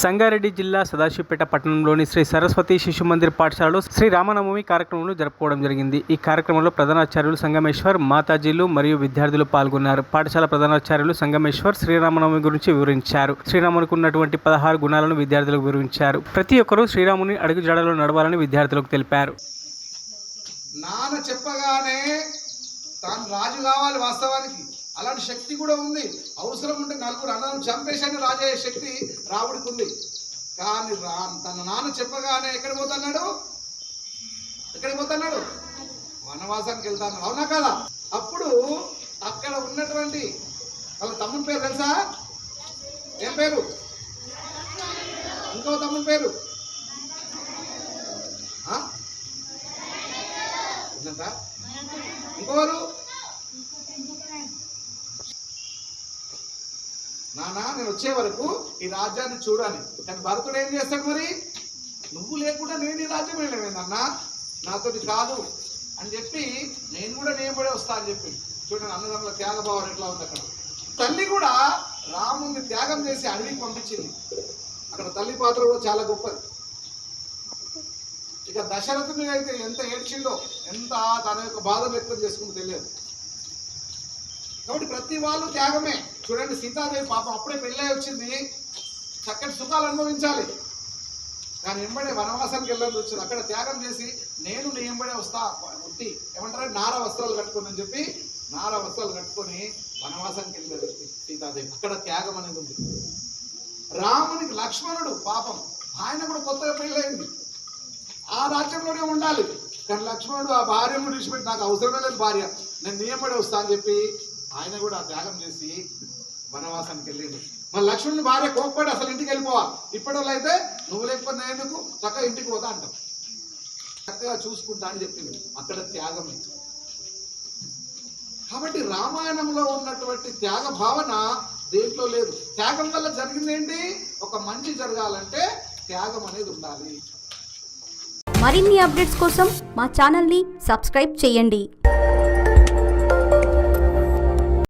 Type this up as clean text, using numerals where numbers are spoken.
సంగారెడ్డి జిల్లా సదాశివపేట పట్టణంలోని శ్రీ సరస్వతి శిశు మందిర్ పాఠశాలలో శ్రీరామనవమి కార్యక్రమంలో జరుపుకోవడం జరిగింది. ఈ కార్యక్రమంలో ప్రధానాచార్యులు సంగమేశ్వర్, మాతాజీలు మరియు విద్యార్థులు పాల్గొన్నారు. పాఠశాల ప్రధానాచార్యులు సంగమేశ్వర్ శ్రీరామనవమి గురించి వివరించారు. శ్రీరామునికి ఉన్నటువంటి 16 గుణాలను విద్యార్థులకు వివరించారు. ప్రతి ఒక్కరూ శ్రీరాముని అడుగు జాడలో నడవాలని విద్యార్థులకు తెలిపారు. నాన్న చెప్పగానే తాను రాజు కావాలి. వాస్తవానికి అలాంటి శక్తి కూడా ఉంది. అవసరం ఉంటే నలుగురు అన్నదం చంపేశాన్ని రాజయ్యే శక్తి రాముడికి ఉంది. కానీ తన నాన్న చెప్పగానే ఎక్కడికి పోతున్నాడు? వనవాసానికి వెళ్తాను. అవునా కదా? అప్పుడు అక్కడ ఉన్నటువంటి వాళ్ళ తమ్ముని పేరు తెలుసా? ఏం పేరు? ఇంకో తమ్ముని పేరు ఇంకోరు? నానా నేను వచ్చే వరకు ఈ రాజ్యాన్ని చూడాలి. కానీ భరతుడు ఏం చేస్తాడు? మరి నువ్వు లేకుండా నేను ఈ రాజ్యం వెళ్ళలేదన్నా, నాతోటి కాదు అని చెప్పి నేను కూడా నేపడే వస్తా అని చెప్పి. చూడండి అన్నదమ్ముల త్యాగభావం ఎట్లా ఉంది. అక్కడ తల్లి కూడా రాముని త్యాగం చేసి అడవికి పంపించింది. అక్కడ తల్లి పాత్ర కూడా చాలా గొప్పది. ఇక దశరథుని అయితే ఎంత ఏడ్చిండో, ఎంత తన యొక్క బాధ వ్యక్తం చేసుకుంటూ తెలియదు. కాబట్టి ప్రతి వాళ్ళు త్యాగమే. చూడండి సీతాదేవి పాపం అప్పుడే పెళ్ళై వచ్చింది, చక్కటి సుఖాలు అనుభవించాలి. కానీ ఎంబడే వనవాసానికి వెళ్ళాలని వచ్చింది. అక్కడ త్యాగం చేసి నేను నీ ఎంబడే వస్తా ఉట్టి ఏమంటారు నార వస్త్రాలు కట్టుకొని అని చెప్పి నార వస్త్రాలు కట్టుకొని వనవాసానికి వెళ్ళారు సీతాదేవి. అక్కడ త్యాగం అనేది ఉంది. రామునికి లక్ష్మణుడు పాపం ఆయన కూడా కొత్తగా పెళ్ళయింది, ఆ రాజ్యంలోనే ఉండాలి. కానీ లక్ష్మణుడు ఆ భార్యను విడిచిపెట్టి నాకు అవసరమే లేదు భార్య, నేను నీ ఎంబడే వస్తా అని చెప్పి ఆయన కూడా త్యాగం చేసి వనవాసానికి వెళ్ళిండు. మన లక్ష్మణుని భార్య కోప్పడి అసలు ఇంటికి వెళ్ళిపోవాలి. ఇప్పటి వాళ్ళు అయితే నువ్వు లేకపోతే నేందుకు చక్కగా ఇంటికి పోతా అంటాం, చక్కగా చూసుకుంటా అని చెప్పింది. అక్కడ త్యాగమే. కాబట్టి రామాయణంలో ఉన్నటువంటి త్యాగ భావన దేంట్లో లేదు. త్యాగం వల్ల జరిగింది ఏంటి? ఒక మంచి జరగాలంటే త్యాగం అనేది ఉండాలి. మరిన్ని అప్డేట్స్ కోసం మా ఛానల్ని సబ్స్క్రైబ్ చేయండి.